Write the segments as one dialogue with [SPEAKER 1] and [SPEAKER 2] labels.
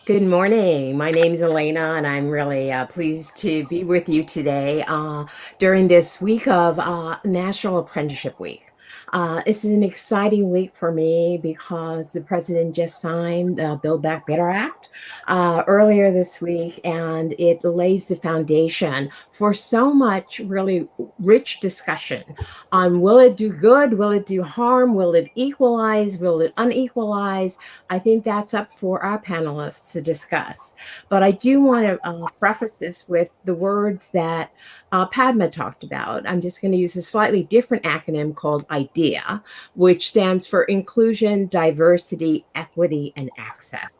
[SPEAKER 1] Good morning. My name is Elena, and I'm really pleased to be with you today during this week of National Apprenticeship Week. This is an exciting week for me because the president just signed the Build Back Better Act earlier this week, and it lays the foundation for so much really rich discussion on will it do good, will it do harm, will it equalize, will it unequalize. I think that's up for our panelists to discuss. But I do want to preface this with the words that Padma talked about. I'm just going to use a slightly different acronym called IDEA, which stands for Inclusion, Diversity, Equity, and Access.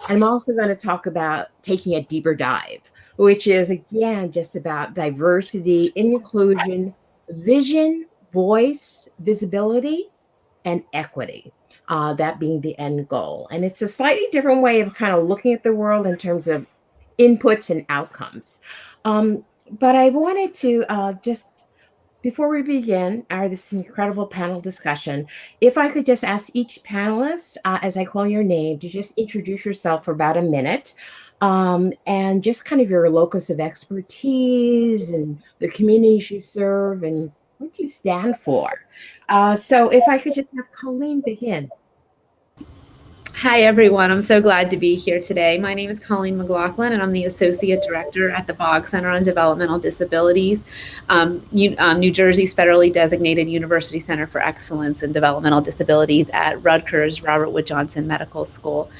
[SPEAKER 1] And I'm also going to talk about taking a deeper dive, which is, again, just about diversity, inclusion, vision, voice, visibility, and equity, that being the end goal. And it's a slightly different way of kind of looking at the world in terms of inputs and outcomes. But I wanted to just, before we begin this incredible panel discussion, if I could just ask each panelist, as I call your name, to just introduce yourself for about a minute, and just kind of your locus of expertise and the communities you serve and what you stand for. So if I could just have Colleen begin.
[SPEAKER 2] Hi, everyone. I'm so glad to be here today. My name is Colleen McLaughlin, and I'm the Associate Director at the Boggs Center on Developmental Disabilities, New Jersey's federally designated University Center for Excellence in Developmental Disabilities at Rutgers Robert Wood Johnson Medical School.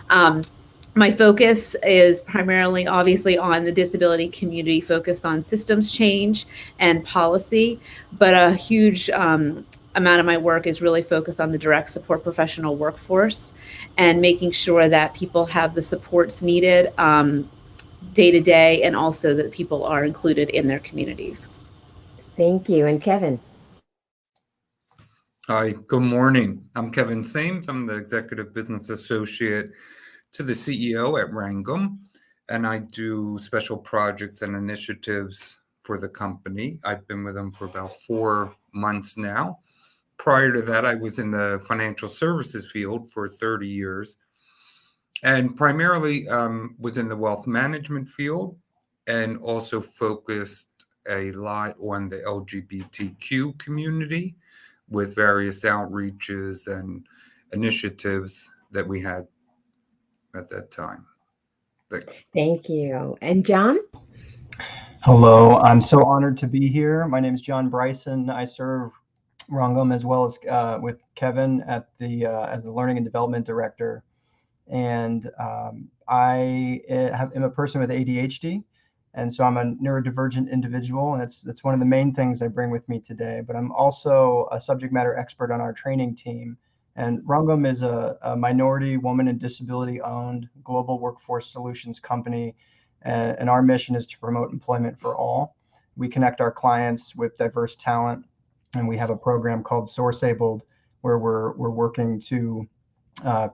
[SPEAKER 2] My focus is primarily, obviously, on the disability community, focused on systems change and policy, but a huge amount of my work is really focused on the direct support professional workforce and making sure that people have the supports needed day to day, and also that people are included in their communities.
[SPEAKER 1] Thank you. And Kevin.
[SPEAKER 3] Hi, good morning. I'm Kevin Sames. I'm the Executive Business Associate to the CEO at Wrangham, and I do special projects and initiatives for the company. I've been with them for about 4 months now. Prior to that, I was in the financial services field for 30 years and primarily was in the wealth management field and also focused a lot on the LGBTQ community with various outreaches and initiatives that we had at that time. Thanks.
[SPEAKER 1] Thank you. And John?
[SPEAKER 4] Hello, I'm so honored to be here. My name is John Bryson. I serve Wrangham as well as with Kevin at the as the Learning and Development Director. And I am a person with ADHD, and so I'm a neurodivergent individual, and that's one of the main things I bring with me today. But I'm also a subject matter expert on our training team. And Wrangham is a minority, woman, and disability-owned global workforce solutions company, and our mission is to promote employment for all. We connect our clients with diverse talent, and we have a program called SourceAbled, where we're working to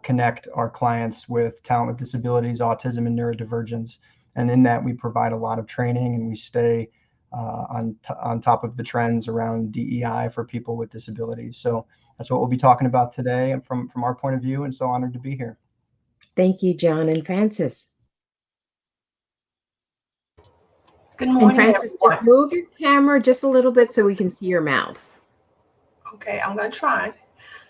[SPEAKER 4] connect our clients with talent with disabilities, autism, and neurodivergence. And in that, we provide a lot of training, and we stay on top of the trends around DEI for people with disabilities. So that's what we'll be talking about today from our point of view, and so honored to be here.
[SPEAKER 1] Thank you, John. And Francis?
[SPEAKER 5] Good morning,
[SPEAKER 1] and Francis,
[SPEAKER 5] everyone.
[SPEAKER 1] just move your camera just a little bit so we can see your mouth.
[SPEAKER 5] Okay, I'm going to try.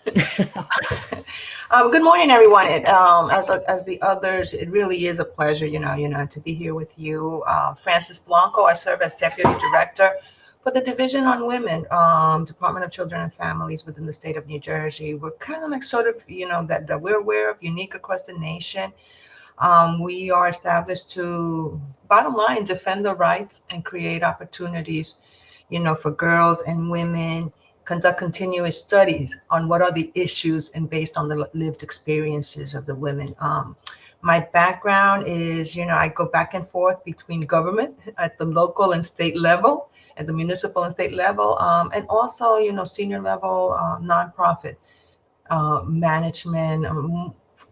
[SPEAKER 5] Good morning, everyone. As the others, it really is a pleasure, to be here with you. Francis Blanco. I serve as Deputy Director for the Division on Women, Department of Children and Families within the state of New Jersey. We're kind of like that we're aware of, unique across the nation. We are established to, bottom line, defend the rights and create opportunities, for girls and women, conduct continuous studies on what are the issues and based on the lived experiences of the women. My background is, I go back and forth between government at the local and state level, at the municipal and state level, and also, senior level nonprofit management,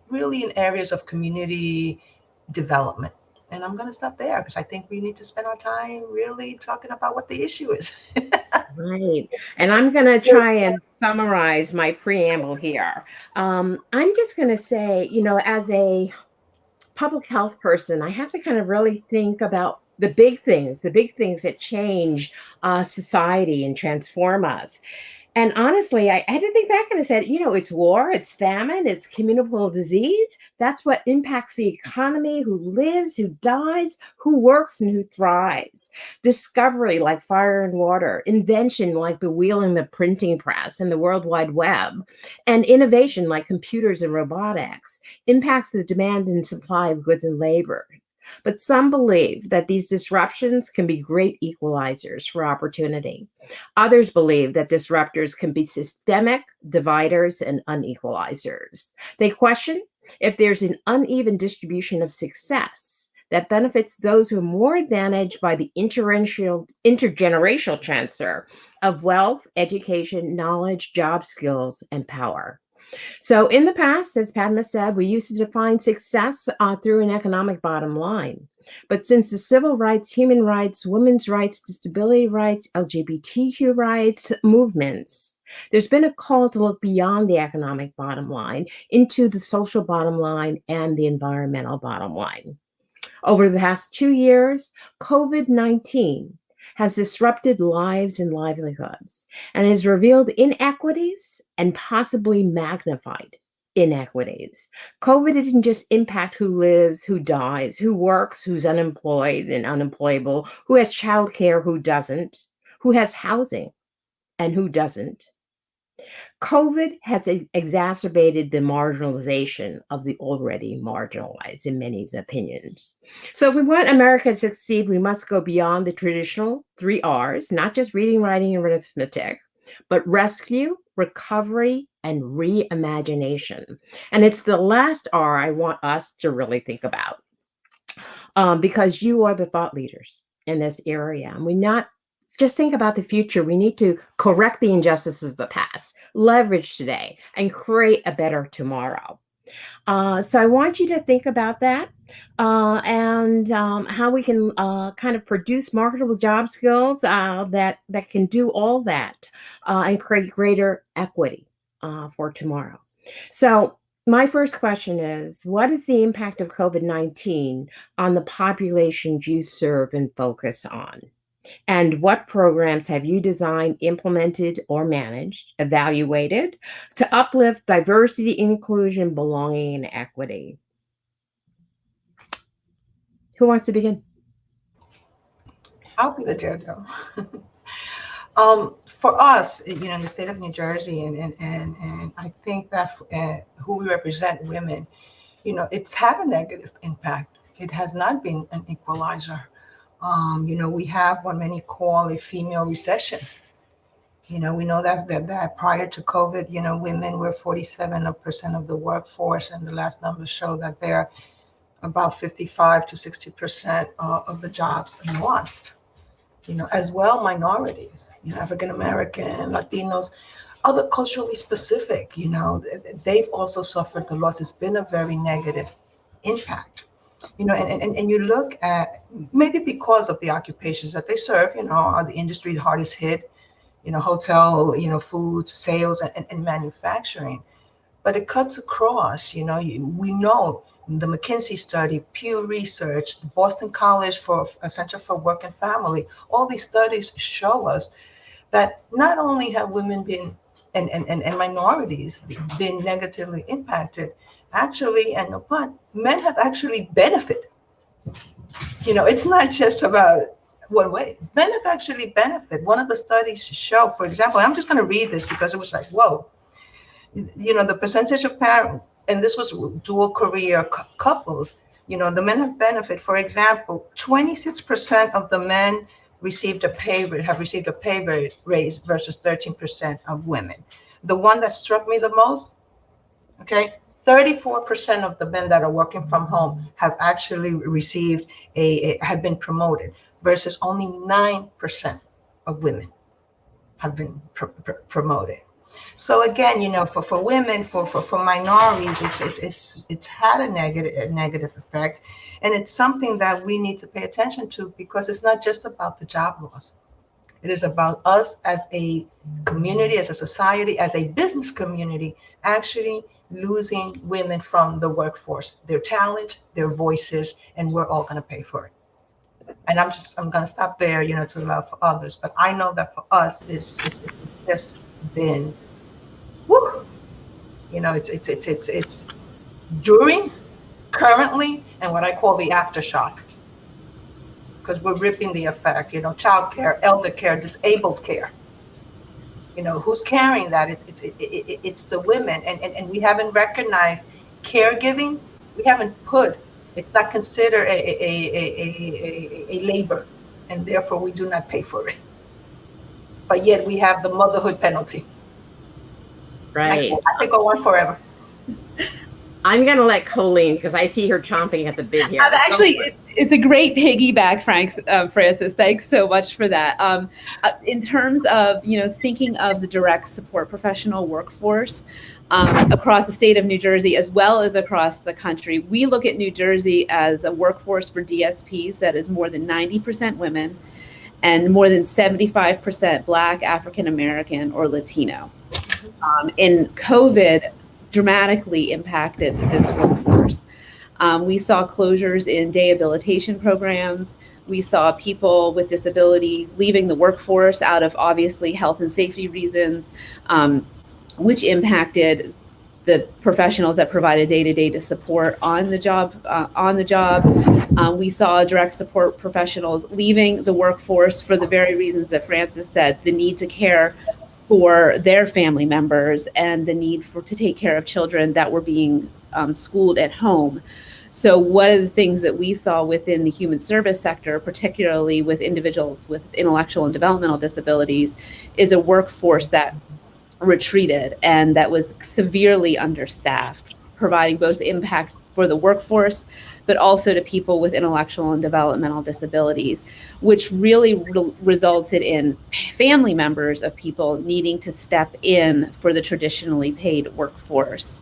[SPEAKER 5] really in areas of community development. And I'm going to stop there because I think we need to spend our time really talking about what the issue is.
[SPEAKER 1] Right. And I'm going to try and summarize my preamble here. I'm just going to say, as a public health person, I have to kind of really think about the big things that change society and transform us. And honestly, I had to think back and I said, it's war, it's famine, it's communicable disease. That's what impacts the economy, who lives, who dies, who works, and who thrives. Discovery like fire and water, invention like the wheel and the printing press and the World Wide Web, and innovation like computers and robotics impacts the demand and supply of goods and labor. But some believe that these disruptions can be great equalizers for opportunity. Others believe that disruptors can be systemic dividers and unequalizers. They question if there's an uneven distribution of success that benefits those who are more advantaged by the intergenerational transfer of wealth, education, knowledge, job skills, and power. So in the past, as Padma said, we used to define success through an economic bottom line. But since the civil rights, human rights, women's rights, disability rights, LGBTQ rights movements, there's been a call to look beyond the economic bottom line into the social bottom line and the environmental bottom line. Over the past 2 years, COVID-19 has disrupted lives and livelihoods and has revealed inequities and possibly magnified inequities. COVID didn't just impact who lives, who dies, who works, who's unemployed and unemployable, who has childcare, who doesn't, who has housing and who doesn't. COVID has exacerbated the marginalization of the already marginalized, in many opinions. So, if we want America to succeed, we must go beyond the traditional 3 R's, not just reading, writing, and arithmetic, but rescue, recovery, and reimagination. And it's the last R I want us to really think about, because you are the thought leaders in this area. And we not just think about the future. We need to correct the injustices of the past, leverage today, and create a better tomorrow. So I want you to think about that and how we can kind of produce marketable job skills that can do all that and create greater equity for tomorrow. So my first question is, what is the impact of COVID-19 on the populations you serve and focus on? And what programs have you designed, implemented, or managed, evaluated to uplift diversity, inclusion, belonging, and equity? Who wants to begin?
[SPEAKER 5] I'll be the JoJo. For us, in the state of New Jersey, and I think that who we represent, women, it's had a negative impact. It has not been an equalizer. We have what many call a female recession. We know that prior to COVID, women were 47% of the workforce, and the last numbers show that they're about 55 to 60% of the jobs lost. As well, minorities, African American, Latinos, other culturally specific, they've also suffered the loss. It's been a very negative impact. And you look at, maybe because of the occupations that they serve, are the industry the hardest hit, hotel, food, sales, and manufacturing. But it cuts across, we know the McKinsey study, Pew Research, Boston College for a Center for Work and Family, all these studies show us that not only have women been and minorities been negatively impacted, actually, but men have actually benefited. It's not just about one way. Men have actually benefited. One of the studies show, for example, I'm just going to read this because it was like, whoa. The percentage of parents, and this was dual career couples, the men have benefited. For example, 26% of the men have received a pay raise versus 13% of women. The one that struck me the most, 34% of the men that are working from home have actually received have been promoted versus only 9% of women have been promoted. So again, for women, for minorities, it's had a negative effect, and it's something that we need to pay attention to, because it's not just about the job loss. It is about us as a community, as a society, as a business community, actually losing women from the workforce, their talent, their voices, and we're all going to pay for it. And I'm going to stop there, to allow for others. But I know that for us, it's just been, whew, it's during, currently, and what I call the aftershock, because we're ripping the effect, child care, elder care, disabled care. Who's carrying that? It's the women, and we haven't recognized caregiving. We haven't put. It's not considered a labor, and therefore we do not pay for it. But yet we have the motherhood penalty.
[SPEAKER 1] Right.
[SPEAKER 5] I could go on forever.
[SPEAKER 1] I'm going to let Colleen, because I see her chomping at the bit here.
[SPEAKER 2] It's a great piggyback, Francis. Thanks so much for that. In terms of, thinking of the direct support professional workforce across the state of New Jersey, as well as across the country, we look at New Jersey as a workforce for DSPs that is more than 90% women and more than 75% Black, African American, or Latino. In COVID, dramatically impacted this workforce. We saw closures in day habilitation programs. We saw people with disabilities leaving the workforce out of obviously health and safety reasons, which impacted the professionals that provided day-to-day support on the job. We saw direct support professionals leaving the workforce for the very reasons that Francis said, the need to care for their family members and the need to take care of children that were being schooled at home. So one of the things that we saw within the human service sector, particularly with individuals with intellectual and developmental disabilities, is a workforce that retreated and that was severely understaffed, providing both impact for the workforce, but also to people with intellectual and developmental disabilities, which really resulted in family members of people needing to step in for the traditionally paid workforce.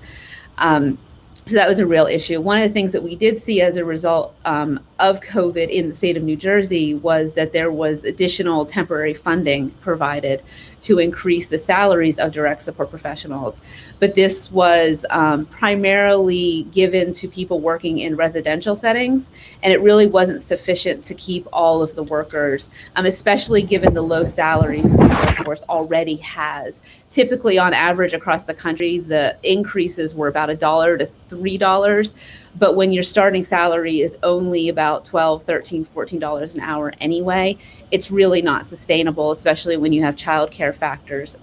[SPEAKER 2] So that was a real issue. One of the things that we did see as a result of COVID in the state of New Jersey was that there was additional temporary funding provided to increase the salaries of direct support professionals. But this was primarily given to people working in residential settings, and it really wasn't sufficient to keep all of the workers, especially given the low salaries that the workforce already has. Typically, on average across the country, the increases were about $1 to $3. But when your starting salary is only about $12, $13, $14 an hour anyway, it's really not sustainable, especially when you have childcare factors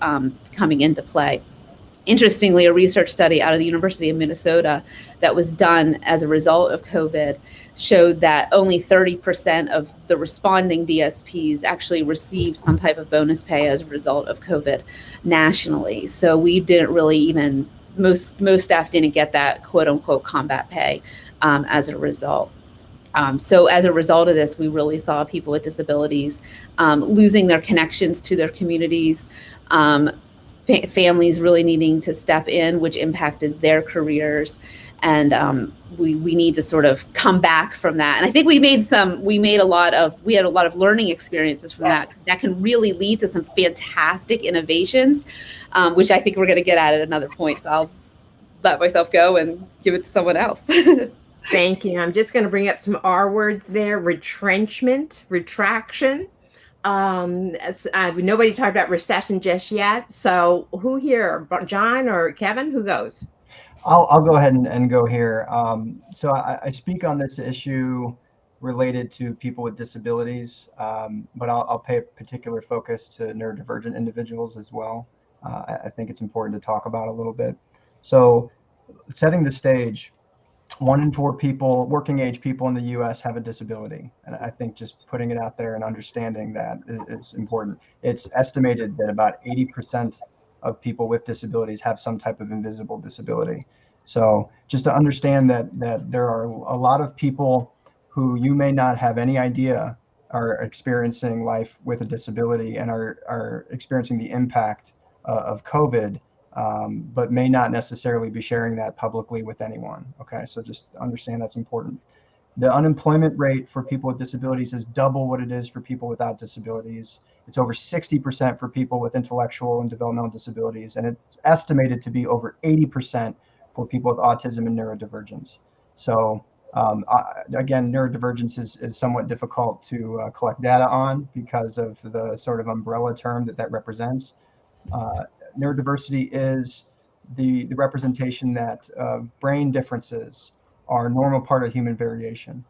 [SPEAKER 2] coming into play. Interestingly, a research study out of the University of Minnesota that was done as a result of COVID showed that only 30% of the responding DSPs actually received some type of bonus pay as a result of COVID nationally. So we didn't really even, most staff didn't get that quote unquote combat pay as a result. So as a result of this, we really saw people with disabilities losing their connections to their communities, families really needing to step in, which impacted their careers. And we need to sort of come back from that. And I think we had a lot of learning experiences from
[SPEAKER 5] Yes.
[SPEAKER 2] that can really lead to some fantastic innovations, which I think we're going to get at another point. So I'll let myself go and give it to someone else.
[SPEAKER 1] Thank you. I'm just going to bring up some R words there: retrenchment, retraction. Nobody talked about recession just yet. So who here, John or Kevin? Who goes?
[SPEAKER 4] I'll go ahead and go here. So I speak on this issue related to people with disabilities, but I'll pay a particular focus to neurodivergent individuals as well. I think it's important to talk about a little bit. So setting the stage, 1 in 4 people, working age people in the US have a disability. And I think just putting it out there and understanding that is important. It's estimated that about 80% of people with disabilities have some type of invisible disability. So just to understand that there are a lot of people who you may not have any idea are experiencing life with a disability and are experiencing the impact of COVID, but may not necessarily be sharing that publicly with anyone. Okay, so just understand that's important. The unemployment rate for people with disabilities is double what it is for people without disabilities. It's over 60% for people with intellectual and developmental disabilities, and it's estimated to be over 80% for people with autism and neurodivergence. So again, neurodivergence is somewhat difficult to collect data on because of the sort of umbrella term that represents. Neurodiversity is the representation that brain differences are a normal part of human variation.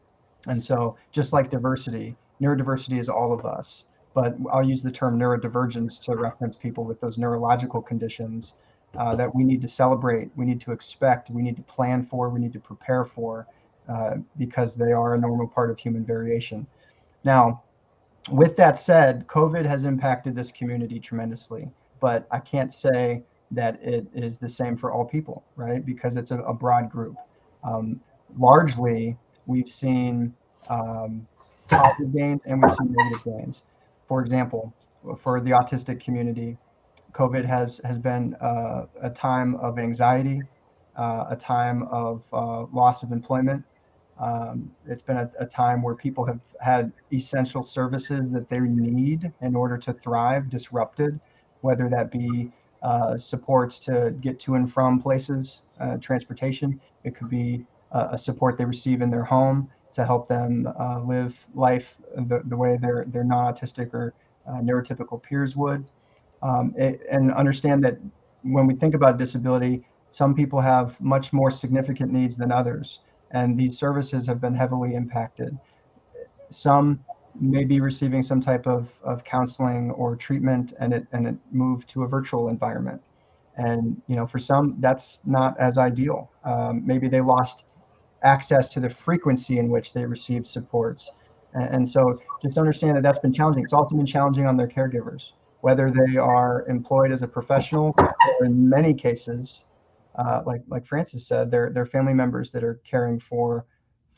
[SPEAKER 4] And so just like diversity, neurodiversity is all of us. But I'll use the term neurodivergence to reference people with those neurological conditions that we need to celebrate, we need to expect, we need to plan for, we need to prepare for, because they are a normal part of human variation. Now, with that said, COVID has impacted this community tremendously, but I can't say that it is the same for all people, right? Because it's a broad group. Largely, we've seen positive gains and we've seen negative gains. For example, for the autistic community, COVID has been a time of anxiety, a time of loss of employment. It's been a time where people have had essential services that they need in order to thrive disrupted, whether that be supports to get to and from places, transportation. It could be a support they receive in their home to help them live life the way their non-autistic or neurotypical peers would. And understand that when we think about disability, some people have much more significant needs than others, and these services have been heavily impacted. Some may be receiving some type of counseling or treatment, and it moved to a virtual environment. And for some, that's not as ideal. Maybe they lost access to the frequency in which they received supports. And so just understand that that's been challenging. It's also been challenging on their caregivers, whether they are employed as a professional or in many cases, like Francis said, they're family members that are caring for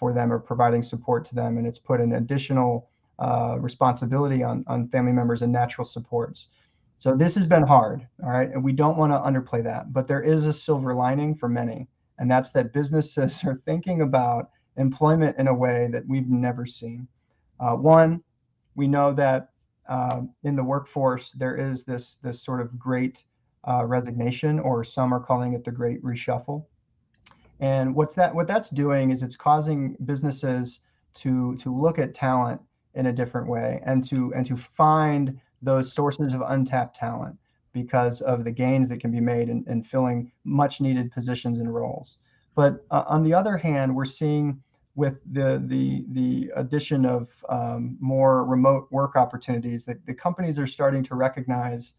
[SPEAKER 4] them or providing support to them. And it's put an additional responsibility on family members and natural supports. So this has been hard, all right? And we don't want to underplay that, but there is a silver lining for many. And that's that businesses are thinking about employment in a way that we've never seen. One, we know that in the workforce, there is this sort of great resignation, or some are calling it the great reshuffle. And what that's doing is it's causing businesses to look at talent in a different way, and to find those sources of untapped talent because of the gains that can be made in filling much needed positions and roles. But on the other hand, we're seeing with the addition of more remote work opportunities that the companies are starting to recognize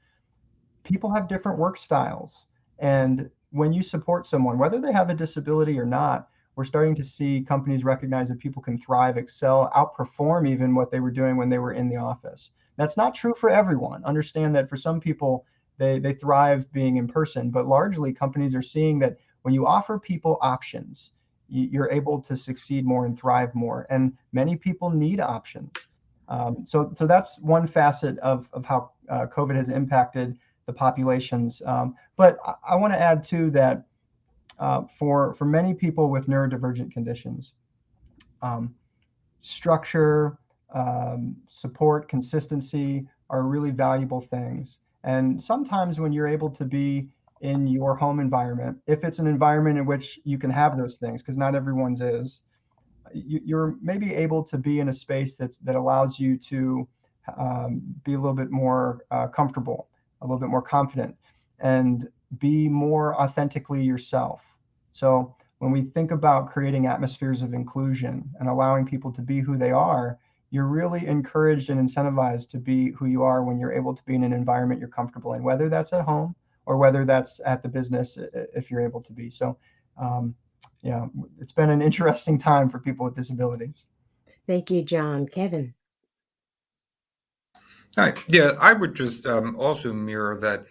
[SPEAKER 4] people have different work styles. And when you support someone, whether they have a disability or not, we're starting to see companies recognize that people can thrive, excel, outperform even what they were doing when they were in the office. That's not true for everyone. Understand that for some people, they thrive being in person, but largely companies are seeing that when you offer people options, you're able to succeed more and thrive more. And many people need options. So that's one facet of how COVID has impacted the populations. But I want to add too that for many people with neurodivergent conditions, structure, support, consistency are really valuable things. And sometimes when you're able to be in your home environment, if it's an environment in which you can have those things, because not everyone's is, you're maybe able to be in a space that allows you to be a little bit more comfortable, a little bit more confident, and be more authentically yourself. So when we think about creating atmospheres of inclusion and allowing people to be who they are, you're really encouraged and incentivized to be who you are when you're able to be in an environment you're comfortable in, whether that's at home or whether that's at the business, if you're able to be. So yeah, it's been an interesting time for people with disabilities.
[SPEAKER 1] Thank you, John. Kevin.
[SPEAKER 3] All right. Yeah, I would just also mirror that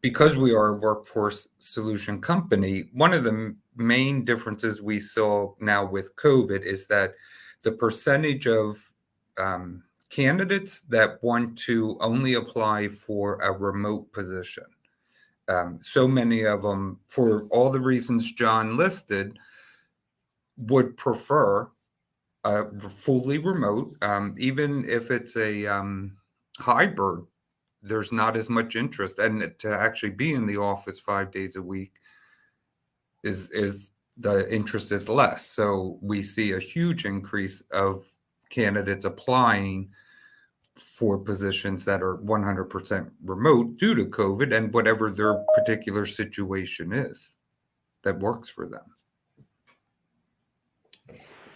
[SPEAKER 3] because we are a workforce solution company, one of the main differences we saw now with COVID is that the percentage of candidates that want to only apply for a remote position. So many of them, for all the reasons John listed, would prefer fully remote. Even if it's a hybrid, there's not as much interest. And to actually be in the office 5 days a week, is the interest is less. So we see a huge increase of candidates applying for positions that are 100% remote due to COVID and whatever their particular situation is that works for them.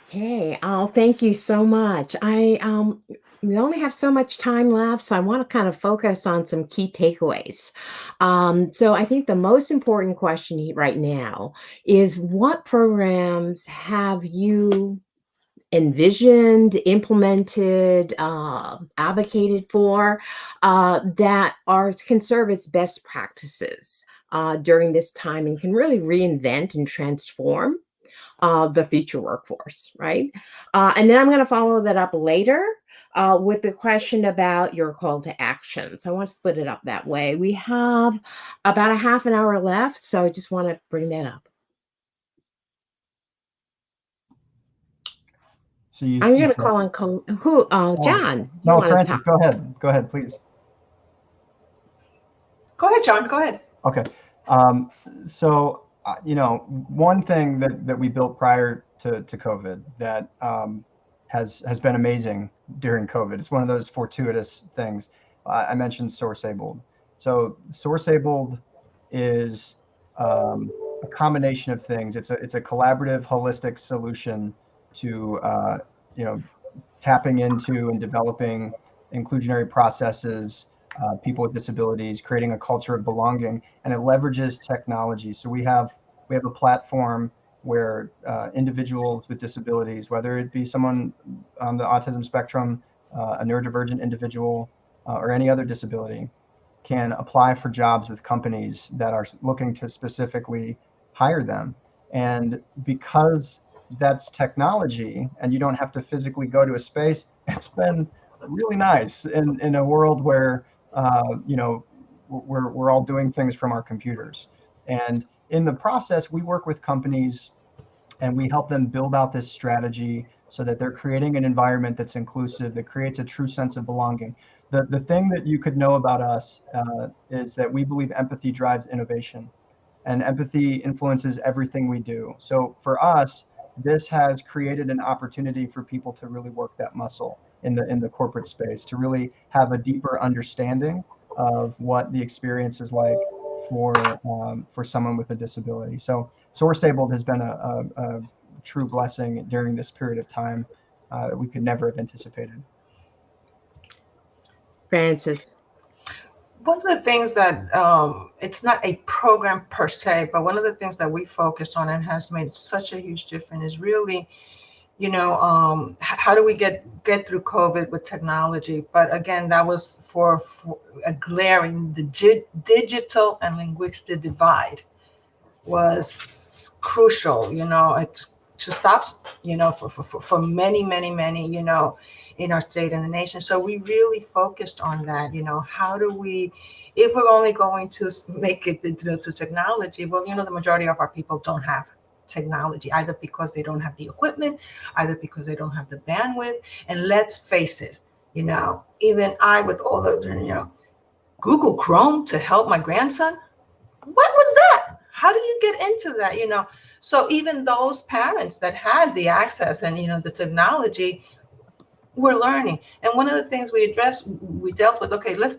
[SPEAKER 1] Hey, thank you so much. We only have so much time left, so I want to kind of focus on some key takeaways. So I think the most important question right now is what programs have you envisioned, implemented, advocated for that can serve as best practices during this time and can really reinvent and transform the future workforce, right? And then I'm going to follow that up later with the question about your call to action. So I want to split it up that way. We have about a half an hour left, so I just want to bring that up.
[SPEAKER 4] So you,
[SPEAKER 1] I'm going to call on John.
[SPEAKER 4] No, Francis, go ahead. Go ahead, please.
[SPEAKER 5] Go ahead, John. Go ahead.
[SPEAKER 4] Okay. One thing that we built prior to COVID that has been amazing during COVID. It's one of those fortuitous things. I mentioned SourceAbled. So SourceAbled is a combination of things. It's a collaborative, holistic solution to tapping into and developing inclusionary processes, people with disabilities, creating a culture of belonging, and it leverages technology. So we have a platform where individuals with disabilities, whether it be someone on the autism spectrum, a neurodivergent individual, or any other disability, can apply for jobs with companies that are looking to specifically hire them. And because that's technology and you don't have to physically go to a space, it's been really nice in a world where we're all doing things from our computers. And in the process, we work with companies and we help them build out this strategy so that they're creating an environment that's inclusive, that creates a true sense of belonging. The thing that you could know about us is that we believe empathy drives innovation, and empathy influences everything we do. So for us, this has created an opportunity for people to really work that muscle in the corporate space, to really have a deeper understanding of what the experience is like for someone with a disability. So SourceAbled has been a true blessing during this period of time that we could never have anticipated.
[SPEAKER 1] Francis.
[SPEAKER 5] One of the things that it's not a program per se, but one of the things that we focused on and has made such a huge difference is really, how do we get through COVID with technology? But again, that was for a glaring, the digital and linguistic divide was crucial, it to stop, for many, many, many, in our state and the nation. So we really focused on that, how do we, if we're only going to make it to technology, well, the majority of our people don't have technology, either because they don't have the equipment, either because they don't have the bandwidth. And let's face it, even I, with all the, Google Chrome to help my grandson, what was that? How do you get into that? So even those parents that had the access and, the technology, we're learning. And one of the things we dealt with, okay, let's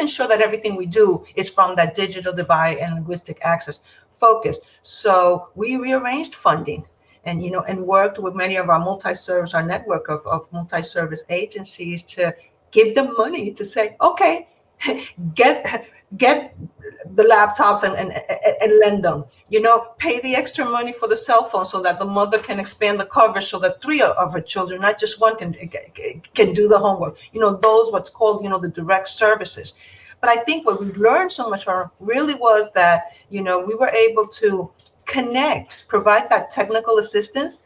[SPEAKER 5] ensure that everything we do is from that digital divide and linguistic access focus. So we rearranged funding and, and worked with many of our our network of multi-service agencies to give them money to say, okay, get the laptops and lend them, pay the extra money for the cell phone so that the mother can expand the coverage so that 3 of her children, not just one, can do the homework, those what's called, the direct services. But I think what we learned so much from really was that, we were able to provide that technical assistance,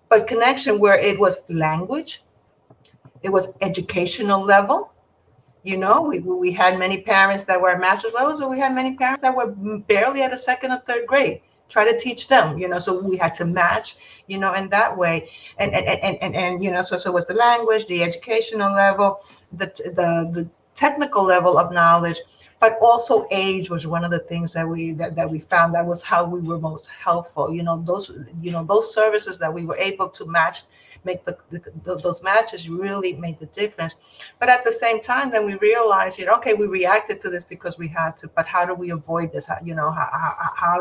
[SPEAKER 5] but connection where it was language, it was educational level. We had many parents that were at master's levels, or we had many parents that were barely at a second or third grade. Try to teach them, so we had to match, in that way. And so it was the language, the educational level, the technical level of knowledge, but also age was one of the things that we found that was how we were most helpful. Those services that we were able to make those matches really made the difference. But at the same time, then we realized, okay, we reacted to this because we had to, but how do we avoid this? How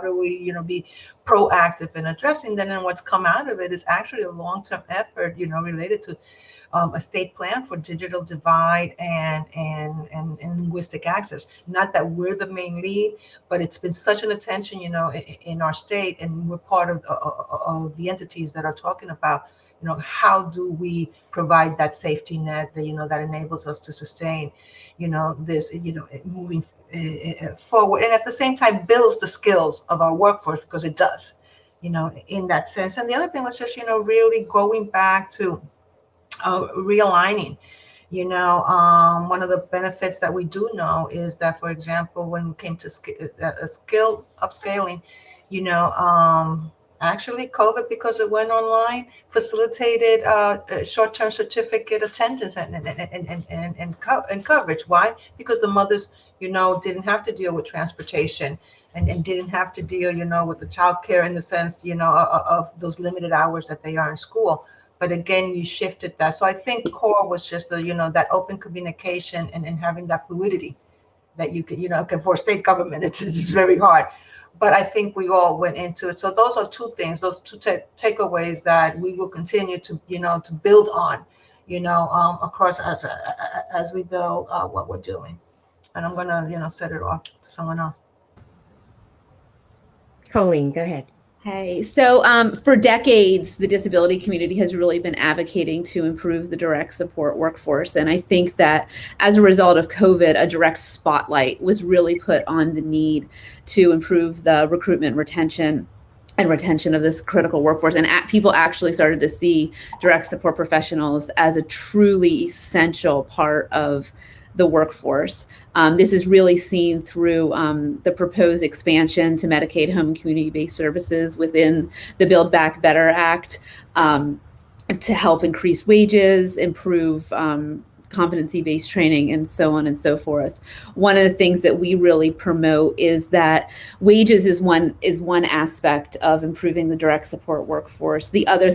[SPEAKER 5] do we, be proactive in addressing that? And what's come out of it is actually a long-term effort, related to a state plan for digital divide and linguistic access. Not that we're the main lead, but it's been such an attention, in our state, and we're part of the entities that are talking about, how do we provide that safety net that, that enables us to sustain, this, moving forward, and at the same time builds the skills of our workforce, because it does, in that sense. And the other thing was just, really going back to realigning. One of the benefits that we do know is that, for example, when it came to skill upscaling, actually COVID, because it went online, facilitated short-term certificate attendance and coverage. Why? Because the mothers, didn't have to deal with transportation and didn't have to deal, with the childcare in the sense, of those limited hours that they are in school. But again, you shifted that. So I think core was just that open communication and having that fluidity that you could, for state government, it's very hard. But I think we all went into it. So those are two things, those two takeaways that we will continue to, to build on, across as we go, what we're doing. And I'm going to, set it off to someone else.
[SPEAKER 1] Colleen, go ahead.
[SPEAKER 2] Hey, so for decades, the disability community has really been advocating to improve the direct support workforce. And I think that as a result of COVID, a direct spotlight was really put on the need to improve the recruitment, retention of this critical workforce. And people actually started to see direct support professionals as a truly essential part of the workforce. This is really seen through the proposed expansion to Medicaid home and community-based services within the Build Back Better Act to help increase wages, improve competency-based training, and so on and so forth. One of the things that we really promote is that wages is one aspect of improving the direct support workforce. The other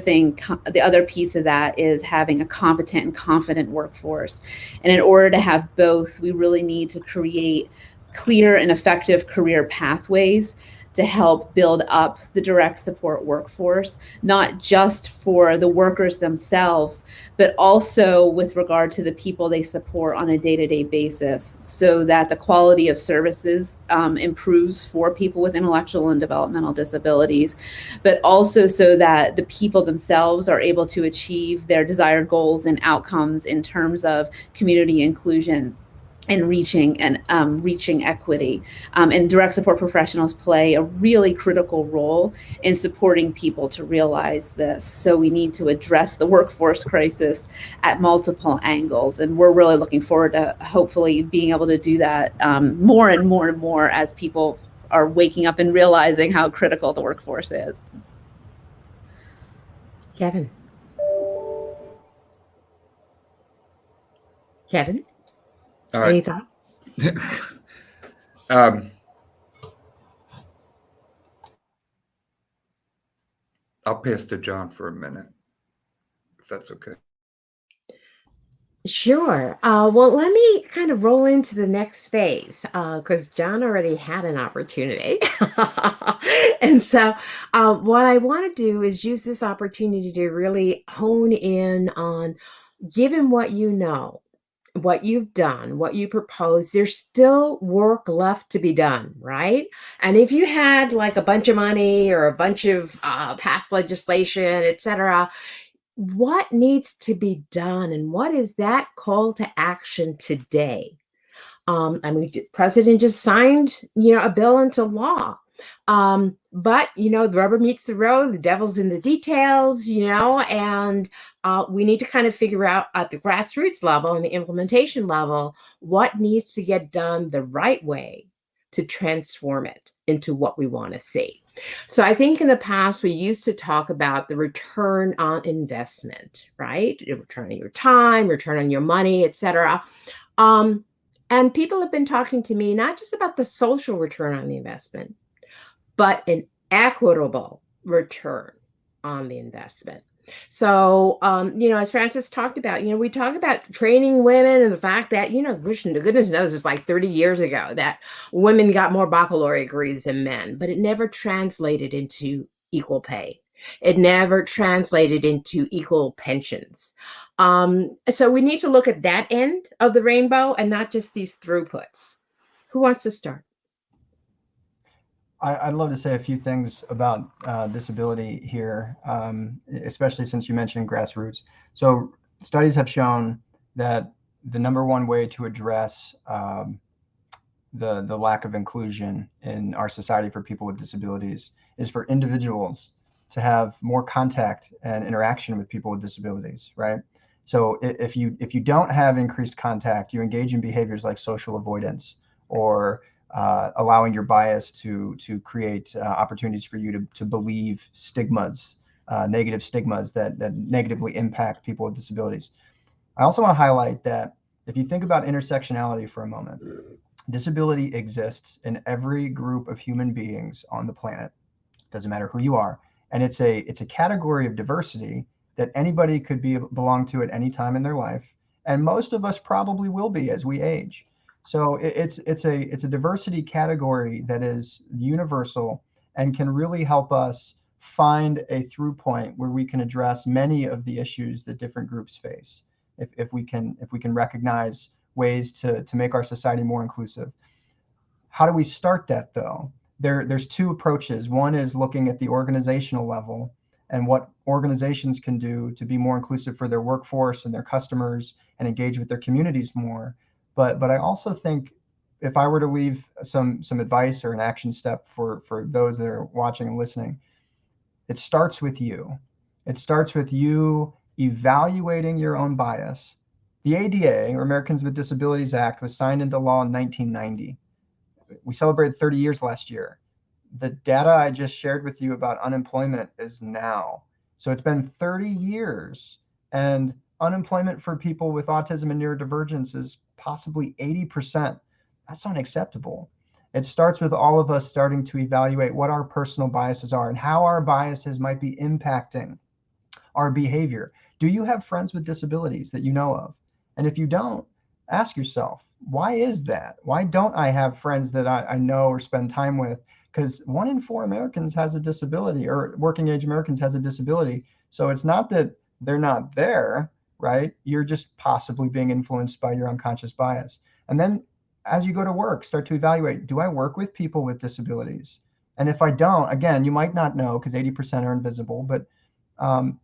[SPEAKER 2] piece of that is having a competent and confident workforce. And in order to have both, we really need to create clear and effective career pathways to help build up the direct support workforce, not just for the workers themselves, but also with regard to the people they support on a day-to-day basis, so that the quality of services improves for people with intellectual and developmental disabilities, but also so that the people themselves are able to achieve their desired goals and outcomes in terms of community inclusion and reaching equity. And direct support professionals play a really critical role in supporting people to realize this. So we need to address the workforce crisis at multiple angles. And we're really looking forward to hopefully being able to do that more and more and more as people are waking up and realizing how critical the workforce is.
[SPEAKER 1] Kevin? Any thoughts?
[SPEAKER 3] I'll pass to John for a minute, if that's okay.
[SPEAKER 1] Sure. Well, let me kind of roll into the next phase because John already had an opportunity. And so what I want to do is use this opportunity to really hone in on, given what you know, what you've done, what you propose, there's still work left to be done, right? And if you had like a bunch of money or a bunch of past legislation, etc., what needs to be done, and what is that call to action today? The president just signed, a bill into law. But the rubber meets the road, the devil's in the details, and we need to kind of figure out at the grassroots level and the implementation level what needs to get done the right way to transform it into what we want to see. So I think in the past, we used to talk about the return on investment, right? Return on your time, return on your money, etc. And people have been talking to me not just about the social return on the investment, but an equitable return on the investment. So, as Francis talked about, we talk about training women and the fact that, goodness knows, it's like 30 years ago that women got more baccalaureate degrees than men, but it never translated into equal pay. It never translated into equal pensions. So we need to look at that end of the rainbow and not just these throughputs. Who wants to start?
[SPEAKER 4] I'd love to say a few things about disability here, especially since you mentioned grassroots. So studies have shown that the number one way to address the lack of inclusion in our society for people with disabilities is for individuals to have more contact and interaction with people with disabilities, right? So if you don't have increased contact, you engage in behaviors like social avoidance or allowing your bias to create opportunities for you to believe stigmas, negative stigmas that negatively impact people with disabilities. I also want to highlight that if you think about intersectionality for a moment, disability exists in every group of human beings on the planet. Doesn't matter who you are, and it's a category of diversity that anybody could belong to at any time in their life, and most of us probably will be as we age. So it's a diversity category that is universal and can really help us find a through point where we can address many of the issues that different groups face. If we can recognize ways to make our society more inclusive. How do we start that though? There's two approaches. One is looking at the organizational level and what organizations can do to be more inclusive for their workforce and their customers and engage with their communities more. But I also think if I were to leave some advice or an action step for those that are watching and listening, it starts with you. It starts with you evaluating your own bias. The ADA, or Americans with Disabilities Act, was signed into law in 1990. We celebrated 30 years last year. The data I just shared with you about unemployment is now. So it's been 30 years, and unemployment for people with autism and neurodivergence is possibly 80%. That's unacceptable. It starts with all of us starting to evaluate what our personal biases are and how our biases might be impacting our behavior. Do you have friends with disabilities that you know of? And if you don't, ask yourself, why is that? Why don't I have friends that I know or spend time with? Because 1 in 4 Americans has a disability, or working age Americans has a disability. So it's not that they're not there, right? You're just possibly being influenced by your unconscious bias. And then as you go to work, start to evaluate, do I work with people with disabilities? And if I don't, again, you might not know because 80% are invisible, but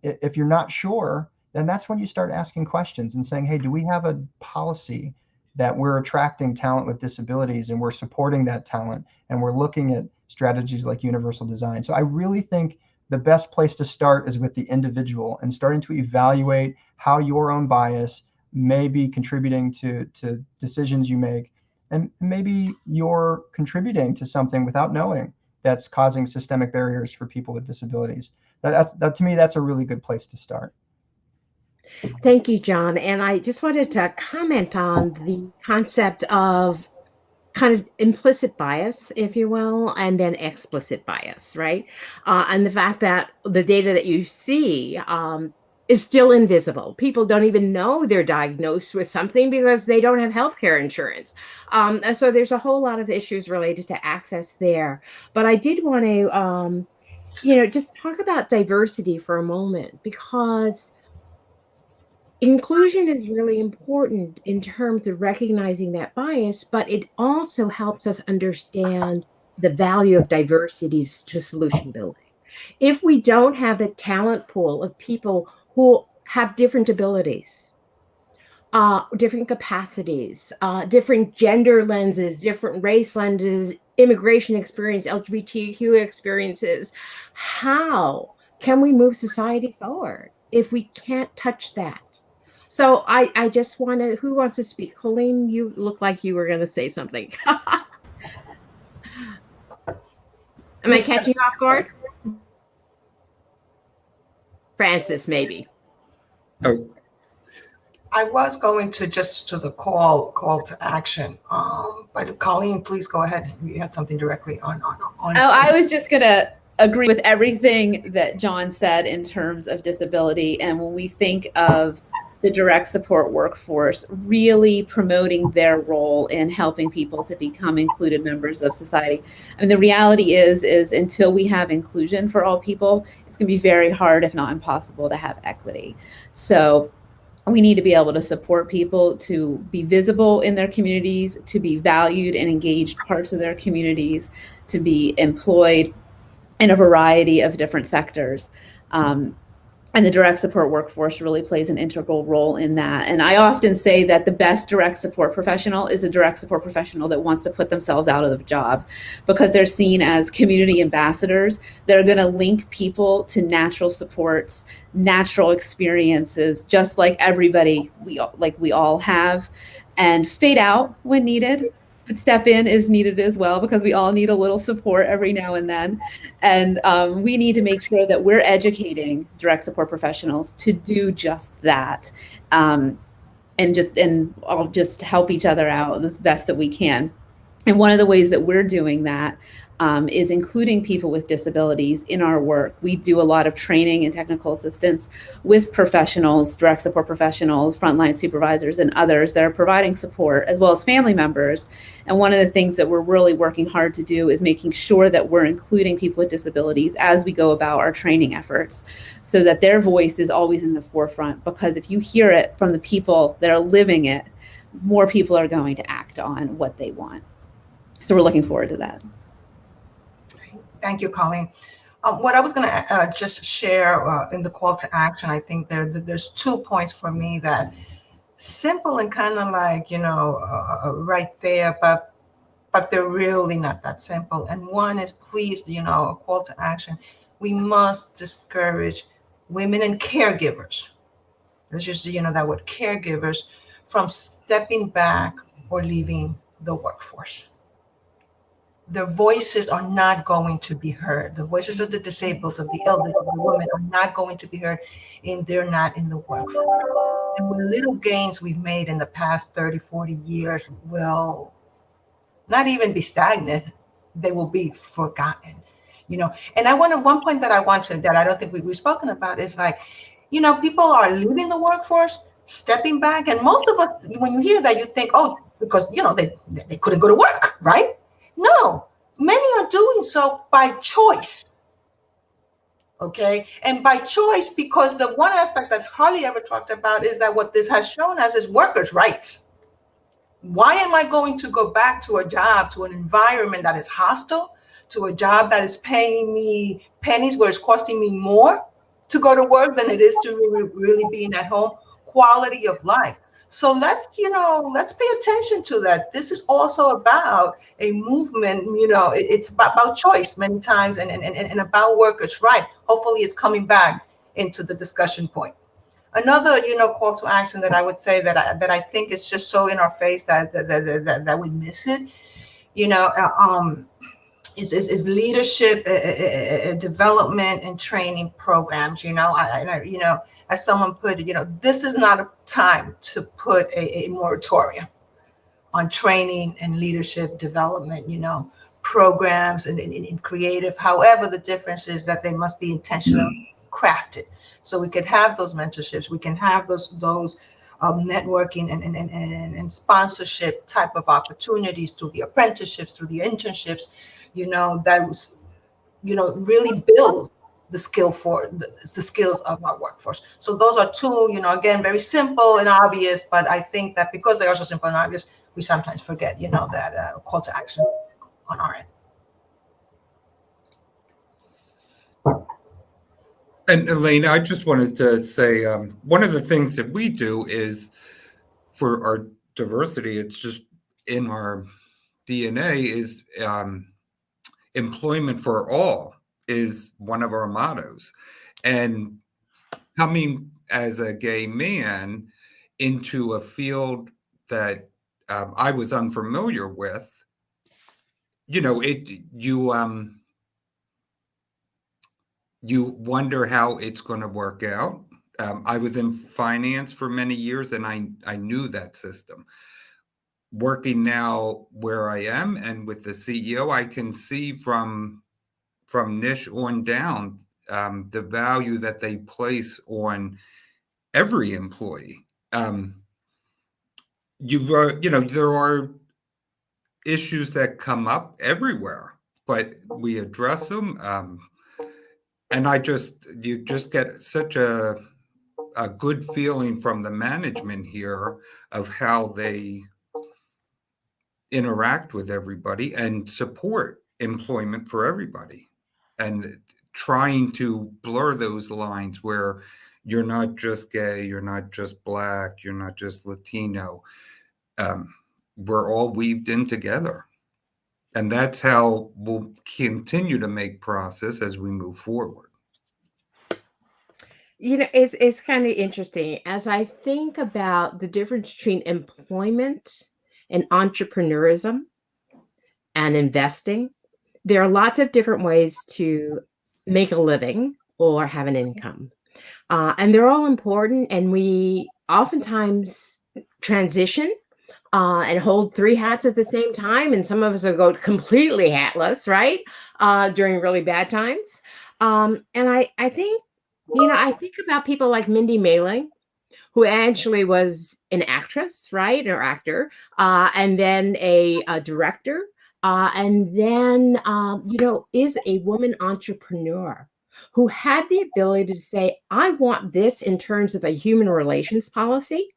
[SPEAKER 4] if you're not sure, then that's when you start asking questions and saying, hey, do we have a policy that we're attracting talent with disabilities and we're supporting that talent and we're looking at strategies like universal design? So I really think the best place to start is with the individual and starting to evaluate how your own bias may be contributing to decisions you make. And maybe you're contributing to something without knowing that's causing systemic barriers for people with disabilities. That to me, that's a really good place to start.
[SPEAKER 1] Thank you, John. And I just wanted to comment on the concept of kind of implicit bias, if you will, and then explicit bias, right? And the fact that the data that you see is still invisible. People don't even know they're diagnosed with something because they don't have healthcare insurance. So there's a whole lot of issues related to access there. But I did want to, just talk about diversity for a moment, because inclusion is really important in terms of recognizing that bias, but it also helps us understand the value of diversity to solution building. If we don't have the talent pool of people who have different abilities, different capacities, different gender lenses, different race lenses, immigration experience, LGBTQ experiences, how can we move society forward if we can't touch that? So I just wanted, who wants to speak? Colleen, you look like you were going to say something. Am I catching you off guard? Francis, maybe.
[SPEAKER 3] Oh,
[SPEAKER 5] I was going to just to the call to action, but Colleen, please go ahead. You had something directly on.
[SPEAKER 2] Oh, I was just gonna agree with everything that John said in terms of disability, and when we think of the direct support workforce, really promoting their role in helping people to become included members of society. I mean, the reality is until we have inclusion for all people, it's gonna be very hard, if not impossible, to have equity. So we need to be able to support people to be visible in their communities, to be valued and engaged parts of their communities, to be employed in a variety of different sectors. And the direct support workforce really plays an integral role in that. And I often say that the best direct support professional is a direct support professional that wants to put themselves out of the job, because they're seen as community ambassadors that are going to link people to natural supports, natural experiences, just like everybody we all have, and fade out when needed. But step in is needed as well, because we all need a little support every now and then. And we need to make sure that we're educating direct support professionals to do just that, and all just help each other out as best that we can. And one of the ways that we're doing that is including people with disabilities in our work. We do a lot of training and technical assistance with professionals, direct support professionals, frontline supervisors, and others that are providing support, as well as family members. And one of the things that we're really working hard to do is making sure that we're including people with disabilities as we go about our training efforts, so that their voice is always in the forefront. Because if you hear it from the people that are living it, more people are going to act on what they want. So we're looking forward to that.
[SPEAKER 5] Thank you, Colleen. What I was going to just share in the call to action, I think there's 2 points for me that simple and kind of like, right there, but they're really not that simple. And one is, please, a call to action. We must discourage women and caregivers. Let's just, that word caregivers, from stepping back or leaving the workforce. Their voices are not going to be heard. The voices of the disabled, of the elderly, of the women are not going to be heard, and they're not in the workforce. And what little gains we've made in the past 30, 40 years will not even be stagnant. They will be forgotten, And one point that I don't think we've spoken about is like, people are leaving the workforce, stepping back. And most of us, when you hear that, you think, oh, because, they couldn't go to work, right? No, many are doing so by choice. Okay. And by choice, because the one aspect that's hardly ever talked about is that what this has shown us is workers' rights. Why am I going to go back to a job, to an environment that is hostile, to a job that is paying me pennies, where it's costing me more to go to work than it is to really being at home? Quality of life. So let's pay attention to that. This is also about a movement, it's about choice many times, and about workers' right. Hopefully it's coming back into the discussion point. Another, call to action that I would say that I think is just so in our face that we miss it, is leadership, development, and training programs. As someone put it, this is not a time to put a moratorium on training and leadership development, programs and creative. However, the difference is that they must be intentionally crafted. So we could have those mentorships, we can have those networking and sponsorship type of opportunities through the apprenticeships, through the internships, that was, really builds the skills of our workforce. So those are two, again, very simple and obvious, but I think that because they are so simple and obvious, we sometimes forget, that call to action on our end.
[SPEAKER 3] And Elaine, I just wanted to say, one of the things that we do is, for our diversity, it's just in our DNA, is employment for all is one of our mottos. And coming as a gay man into a field that I was unfamiliar with, you wonder how it's going to work out. I was in finance for many years, and I knew that system. Working now where I am and with the CEO, I can see from Nish on down the value that they place on every employee. There are issues that come up everywhere, but we address them. And you just get such a good feeling from the management here of how they interact with everybody and support employment for everybody, and trying to blur those lines where you're not just gay, you're not just Black, you're not just Latino. We're all weaved in together. And that's how we'll continue to make process as we move forward.
[SPEAKER 1] It's kind of interesting as I think about the difference between employment and entrepreneurism and investing. There are lots of different ways to make a living or have an income. And they're all important. And we oftentimes transition and hold three hats at the same time. And some of us will go completely hatless, right? During really bad times. And I think, I think about people like Mindy Maling, who actually was an actress, right, or actor, and then a director, and then is a woman entrepreneur who had the ability to say, "I want this in terms of a human relations policy,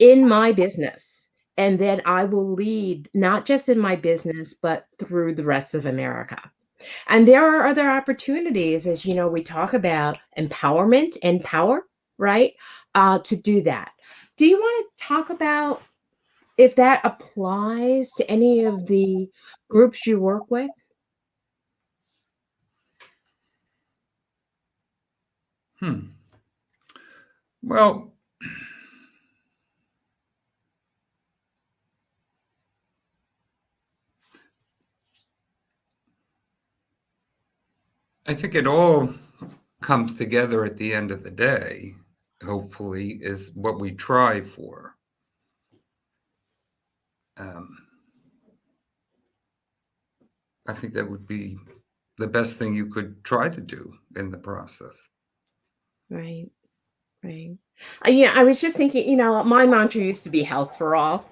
[SPEAKER 1] in my business, and then I will lead not just in my business, but through the rest of America." And there are other opportunities, as we talk about empowerment and power, right? To do that. Do you want to talk about if that applies to any of the groups you work with?
[SPEAKER 3] Well, I think it all comes together at the end of the day, hopefully, is what we try for. I think that would be the best thing you could try to do in the process.
[SPEAKER 1] Right, right. I was just thinking, my mantra used to be health for all,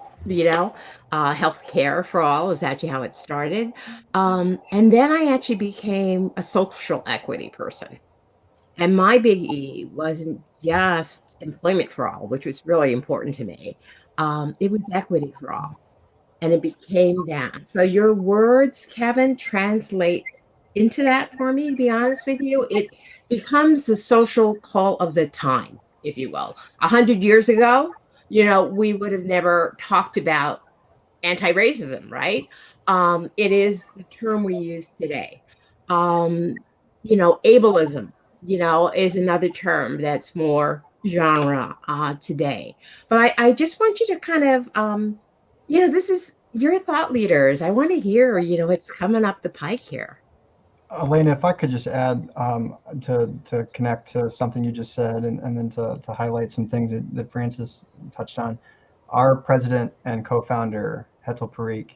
[SPEAKER 1] health care for all is actually how it started. And then I actually became a social equity person. And my big E wasn't just employment for all, which was really important to me. It was equity for all. And it became that. So your words, Kevin, translate into that for me, to be honest with you. It becomes the social call of the time, if you will. 100 years ago, we would have never talked about anti-racism, right? It is the term we use today. Ableism, is another term that's more genre today. But I just want you to kind of, this is your thought leaders. I want to hear, what's coming up the pike here.
[SPEAKER 4] Elena, if I could just add to connect to something you just said, and then to highlight some things that Francis touched on. Our president and co-founder, Hetal Parikh,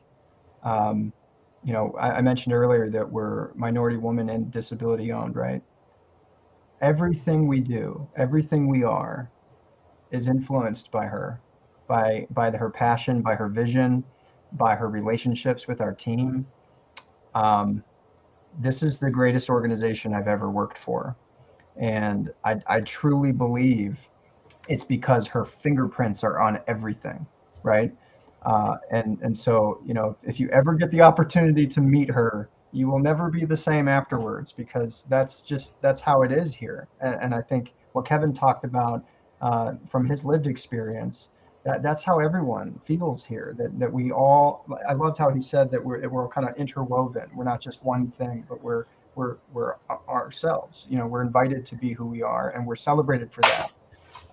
[SPEAKER 4] I mentioned earlier that we're minority woman and disability owned, right? Everything we do, everything we are, is influenced by her, by her passion, by her vision, by her relationships with our team. This is the greatest organization I've ever worked for. And I truly believe it's because her fingerprints are on everything, right? And so, if you ever get the opportunity to meet her, you will never be the same afterwards, because that's how it is here. And I think what Kevin talked about from his lived experience, that's how everyone feels here. That we all. I loved how he said that we're kind of interwoven. We're not just one thing, but we're ourselves. We're invited to be who we are, and we're celebrated for that.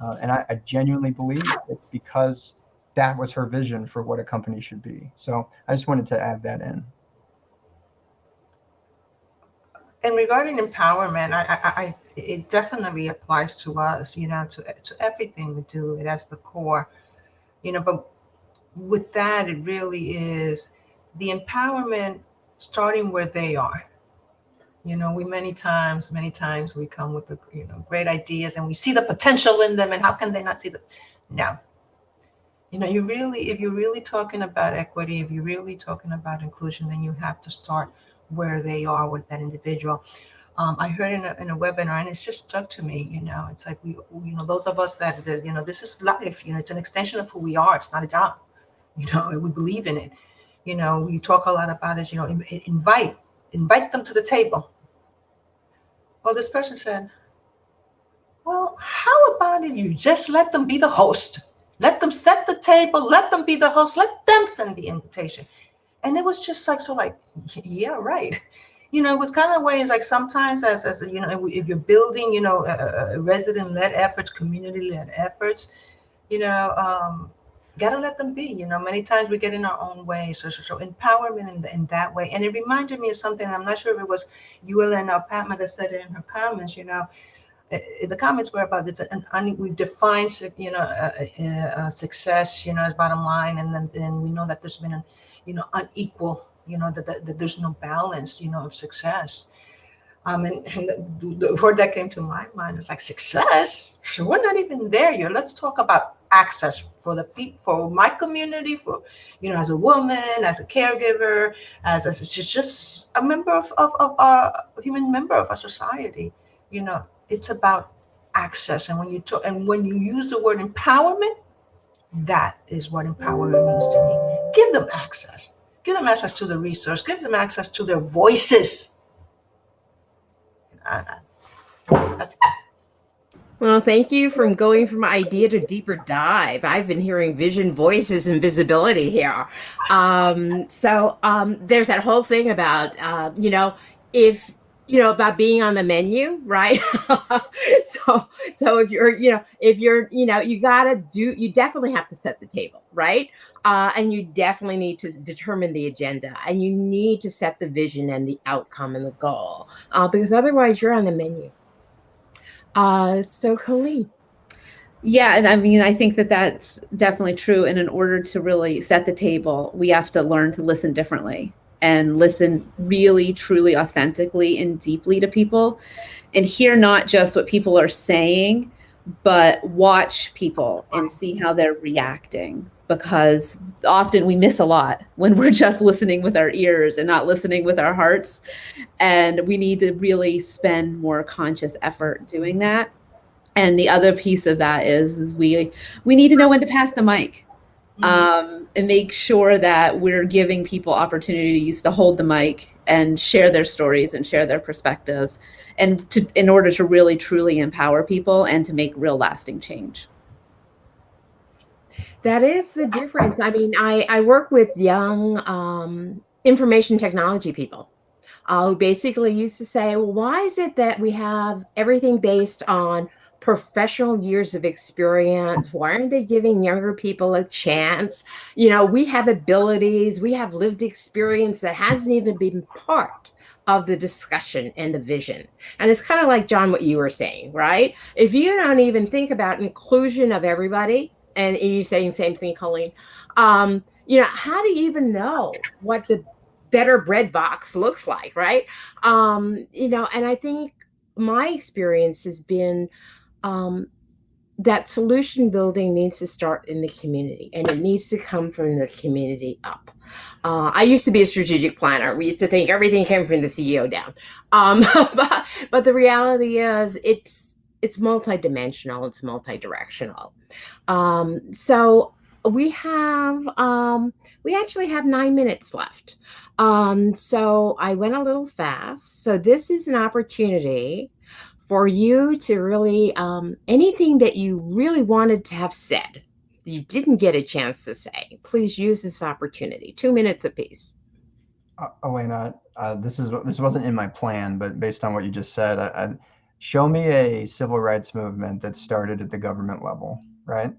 [SPEAKER 4] And I genuinely believe it's because that was her vision for what a company should be. So I just wanted to add that in.
[SPEAKER 5] And regarding empowerment, it definitely applies to us, to everything we do. It has the core, but with that, it really is the empowerment starting where they are. We many times we come with the, great ideas and we see the potential in them, and how can they not see the, no. If you're really talking about equity, if you're really talking about inclusion, then you have to start where they are with that individual. I heard in a webinar, and it's just stuck to me. It's like those of us that this is life. It's an extension of who we are. It's not a job. And we believe in it. We talk a lot about it. Invite them to the table. Well, this person said, well, how about it? You just let them be the host. Let them set the table. Let them be the host. Let them send the invitation. And it was just like, yeah, right. It was kind of ways like sometimes as if you're building, resident-led efforts, community-led efforts, gotta let them be. Many times we get in our own way. So empowerment in that way. And it reminded me of something. I'm not sure if it was you, Elena, or Patma, that said it in her comments. The comments were about this, and we've defined, success, as bottom line, and then we know that there's been unequal, that there's no balance, of success. And the word that came to my mind is like success. So we're not even there yet. Let's talk about access for the people, for my community, for, as a woman, as a caregiver, as just a member of our human member of our society. It's about access. And when you use the word empowerment, that is what empowerment means to me. Give them access. Give them access to the resource. Give them access to their voices. That's
[SPEAKER 1] Well, thank you from going from idea to deeper dive. I've been hearing vision, voices, and visibility here. There's that whole thing about, if, about being on the menu, right? So you definitely have to set the table, right? And you definitely need to determine the agenda, and you need to set the vision and the outcome and the goal, because otherwise you're on the menu. So Colleen.
[SPEAKER 2] Yeah, and I mean, I think that that's definitely true. And in order to really set the table, we have to learn to listen differently and listen really, truly, authentically, and deeply to people, and hear not just what people are saying, but watch people and see how they're reacting. Because often we miss a lot when we're just listening with our ears and not listening with our hearts. And we need to really spend more conscious effort doing that. And the other piece of that is we need to know when to pass the mic, and make sure that we're giving people opportunities to hold the mic and share their stories and share their perspectives, and in order to really truly empower people and to make real lasting change.
[SPEAKER 1] That is the difference. I mean, I work with young information technology people who basically used to say, well, why is it that we have everything based on professional years of experience? Why aren't they giving younger people a chance? We have abilities, we have lived experience that hasn't even been part of the discussion and the vision. And it's kind of like, John, what you were saying, right? If you don't even think about inclusion of everybody, and you're saying the same thing, Colleen, how do you even know what the better bread box looks like, right? And I think my experience has been that solution building needs to start in the community, and it needs to come from the community up. I used to be a strategic planner. We used to think everything came from the CEO down. But the reality is it's multidimensional, it's multi-directional. So we actually have 9 minutes left. So I went a little fast. So this is an opportunity for you to really, anything that you really wanted to have said, you didn't get a chance to say, please use this opportunity. 2 minutes apiece.
[SPEAKER 4] Elena, this wasn't in my plan, but based on what you just said, show me a civil rights movement that started at the government level, right?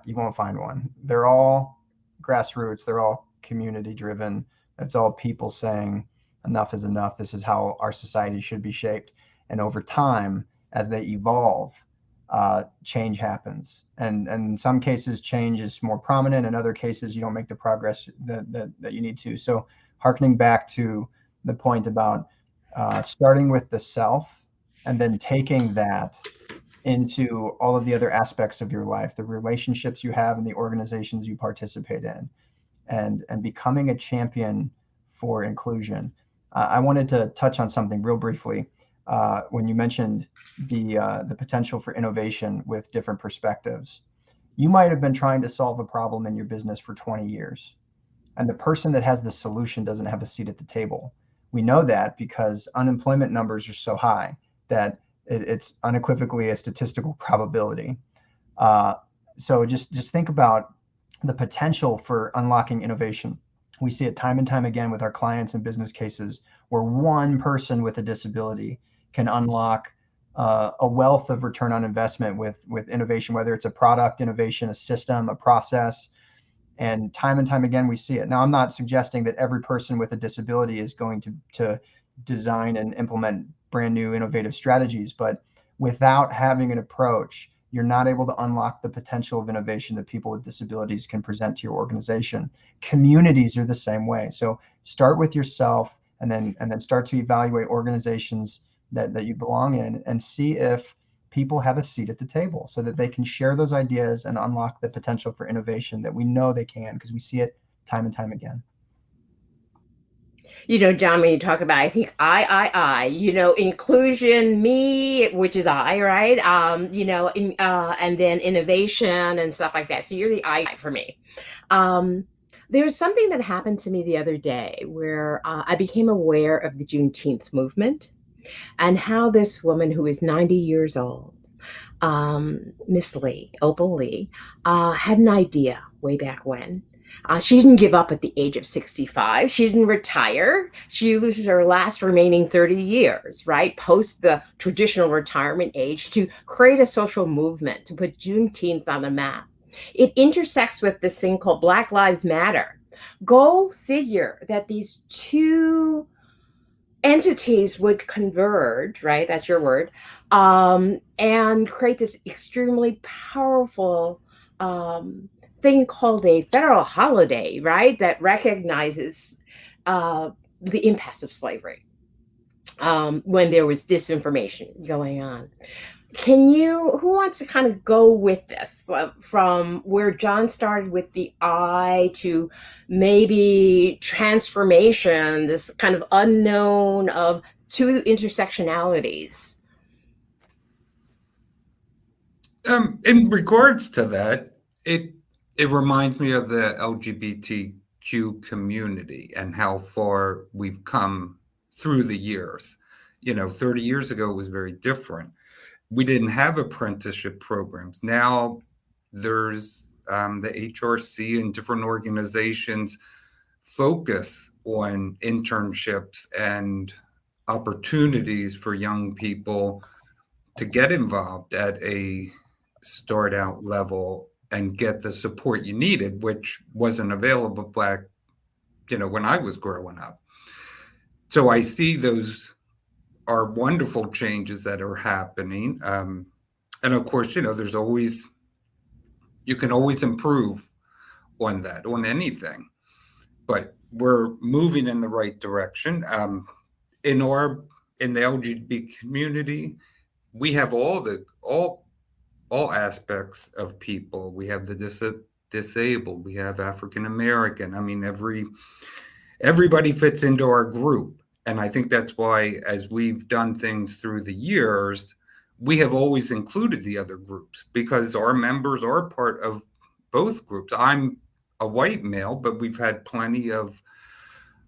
[SPEAKER 4] You won't find one. They're all grassroots. They're all community driven. It's all people saying, enough is enough. This is how our society should be shaped. And over time, as they evolve, change happens. And in some cases, change is more prominent. In other cases, you don't make the progress that you need to. So hearkening back to the point about starting with the self and then taking that into all of the other aspects of your life, the relationships you have and the organizations you participate in, and becoming a champion for inclusion. I wanted to touch on something real briefly when you mentioned the potential for innovation with different perspectives. You might have been trying to solve a problem in your business for 20 years, and the person that has the solution doesn't have a seat at the table. We know that because unemployment numbers are so high that it's unequivocally a statistical probability. So just think about the potential for unlocking innovation. We see it time and time again with our clients and business cases where one person with a disability can unlock a wealth of return on investment with innovation, whether it's a product innovation, a system, a process. And time again, we see it. Now, I'm not suggesting that every person with a disability is going to design and implement brand new innovative strategies, but without having an approach, you're not able to unlock the potential of innovation that people with disabilities can present to your organization. Communities are the same way. So start with yourself and then start to evaluate organizations that you belong in and see if people have a seat at the table so that they can share those ideas and unlock the potential for innovation that we know they can, because we see it time and time again.
[SPEAKER 1] John, when you talk about, I think inclusion, me, which is I, right? And then innovation and stuff like that. So you're the I for me. There's something that happened to me the other day where I became aware of the Juneteenth movement and how this woman who is 90 years old, Miss Lee, Opal Lee, had an idea way back when. She didn't give up at the age of 65. She didn't retire. She loses her last remaining 30 years, right? Post the traditional retirement age to create a social movement, to put Juneteenth on the map. It intersects with this thing called Black Lives Matter. Go figure that these two entities would converge, right? That's your word, and create this extremely powerful thing called a federal holiday, right? That recognizes the impasse of slavery when there was disinformation going on. Who wants to kind of go with this from where John started with the I to maybe transformation, this kind of unknown of two intersectionalities?
[SPEAKER 3] In regards to that, it reminds me of the LGBTQ community and how far we've come through the years. 30 years ago it was very different. We didn't have apprenticeship programs. Now there's the HRC and different organizations focus on internships and opportunities for young people to get involved at a start out level and get the support you needed, which wasn't available back, when I was growing up. So I see those are wonderful changes that are happening. And of course, there's always, you can always improve on that, on anything, but we're moving in the right direction. In the LGBT community, we have all aspects of people. We have the disabled, we have African American. I mean, everybody fits into our group. And I think that's why, as we've done things through the years, we have always included the other groups because our members are part of both groups. I'm a white male, but we've had plenty of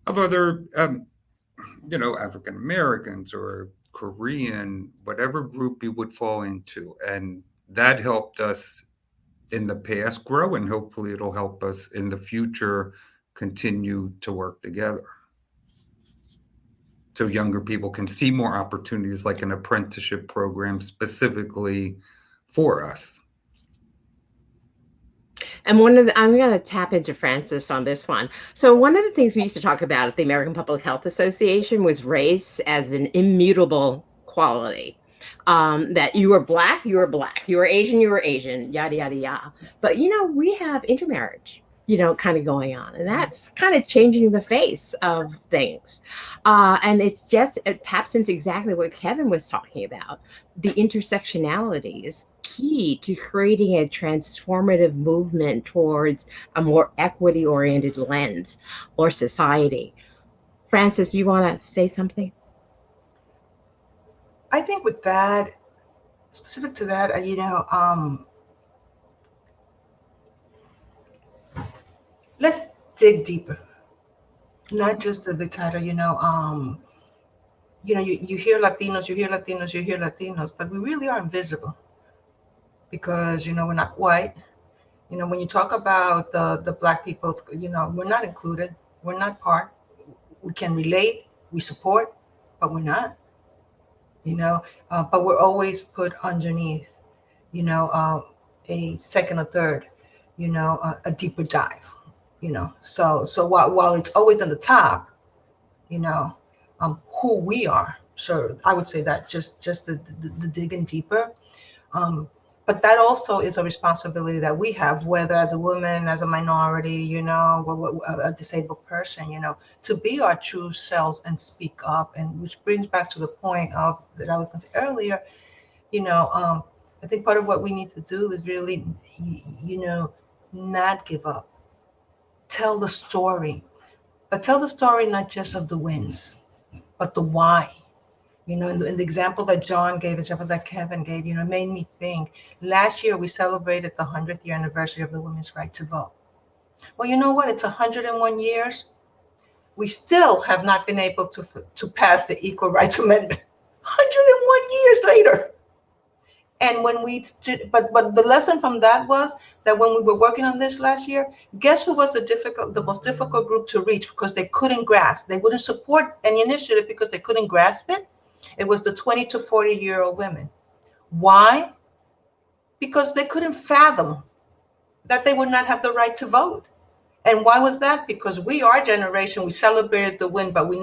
[SPEAKER 3] other, African Americans or Korean, whatever group you would fall into. And that helped us in the past grow, and hopefully it'll help us in the future continue to work together. So younger people can see more opportunities like an apprenticeship program specifically for us.
[SPEAKER 1] And I'm going to tap into Francis on this one. So one of the things we used to talk about at the American Public Health Association was race as an immutable quality. That you were black, you were black, you were Asian, yada, yada, yada. But, we have intermarriage, kind of going on. And that's kind of changing the face of things. And it taps into exactly what Kevin was talking about. The intersectionality is key to creating a transformative movement towards a more equity-oriented lens or society. Francis, you want to say something?
[SPEAKER 5] I think with that, specific to that, let's dig deeper. Not just the title, you hear Latinos, you hear Latinos, you hear Latinos, but we really are invisible because, we're not white. When you talk about the Black people, we're not included. We're not part. We can relate, we support, but we're not, but we're always put underneath, a second or third, a deeper dive, So while it's always on the top, who we are. So I would say that just the digging deeper. But that also is a responsibility that we have, whether as a woman, as a minority, a disabled person, to be our true selves and speak up. And which brings back to the point of that I was going to say earlier, I think part of what we need to do is really, not give up. Tell the story, but tell the story not just of the wins, but the why. In the example that John gave, the example that Kevin gave, made me think. Last year, we celebrated the 100th year anniversary of the women's right to vote. Well, you know what? It's 101 years. We still have not been able to pass the Equal Rights Amendment. 101 years later. And when but the lesson from that was that when we were working on this last year, guess who was the most difficult group to reach because they couldn't grasp, they wouldn't support any initiative because they couldn't grasp it? It was the 20 to 40-year-old women. Why? Because they couldn't fathom that they would not have the right to vote. And why was that? Because our generation, we celebrated the win, but we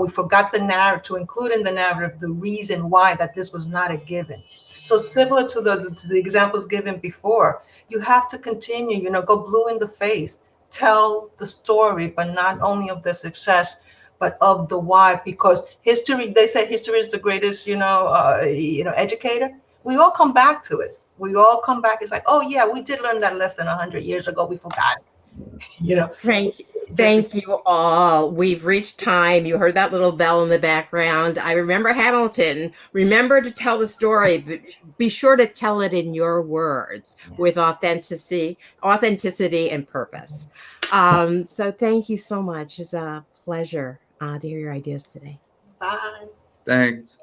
[SPEAKER 5] forgot the narrative, to include in the narrative the reason why that this was not a given. So similar to the examples given before, you have to continue, go blue in the face, tell the story, but not only of the success, but of the why. Because history, they say history is the greatest, educator. We all come back to it. We all come back. It's like, oh yeah, we did learn that lesson 100 years ago. We forgot it.
[SPEAKER 1] Thank you all. We've reached time. You heard that little bell in the background. I remember Hamilton. Remember to tell the story, but be sure to tell it in your words with authenticity and purpose. So thank you so much. It's a pleasure to hear your ideas today.
[SPEAKER 5] Bye.
[SPEAKER 3] Thanks.